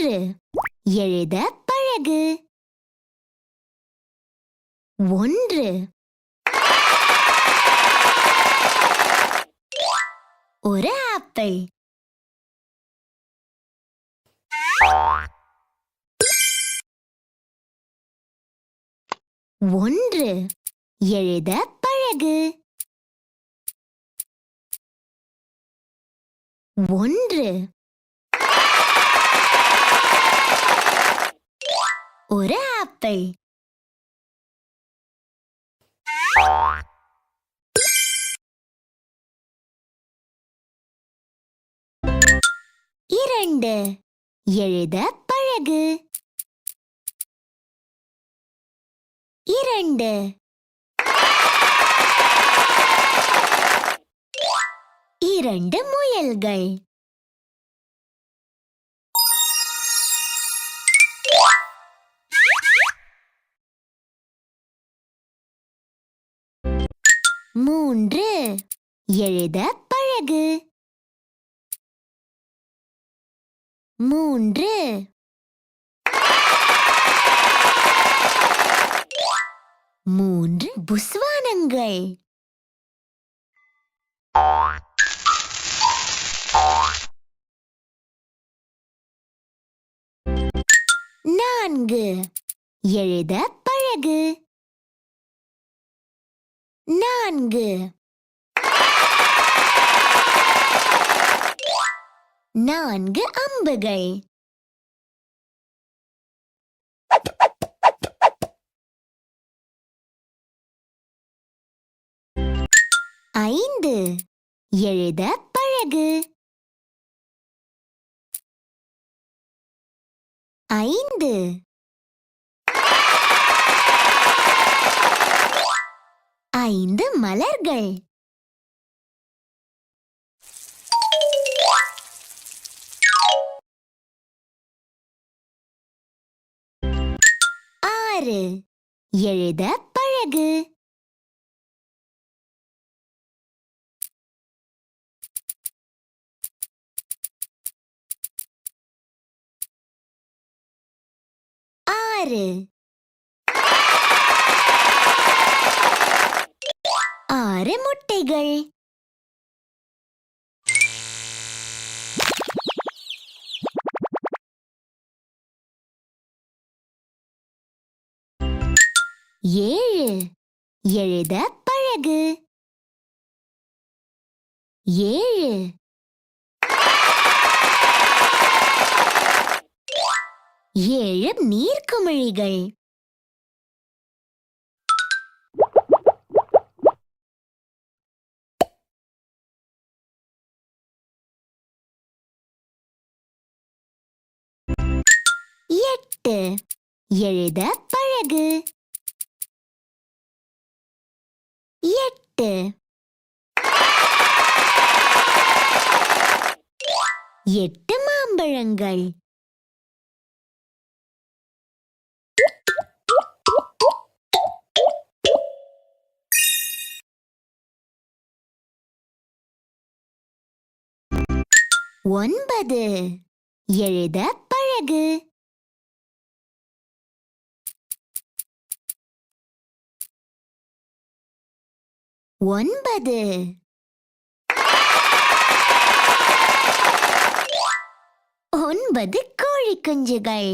1 எழுத பழகு. 1 ஒரு ஆப்பிள். 1 எழுத பழகு. 1 ஒரு ஆப்பிள். 2 எழுத பழகு. 2 2 முயல்கள். 3 எழுத பழகு. 3 3 புஸ்வானங்கள். 4 எழுத பழகு. 4 4 அம்புகள். 5 எழுத பழகு. 5 5 மலர்கள். 6 எழுத பழகு. 6 6 முட்டைகள். 7 எழுத பழகு. 7 7 நீர்க்குமிழிகள். 8 எழுத பழகு. 8 8 மாம்பழங்கள். 9 எழுத பழகு. 9 9 கோழி குஞ்சுகள்.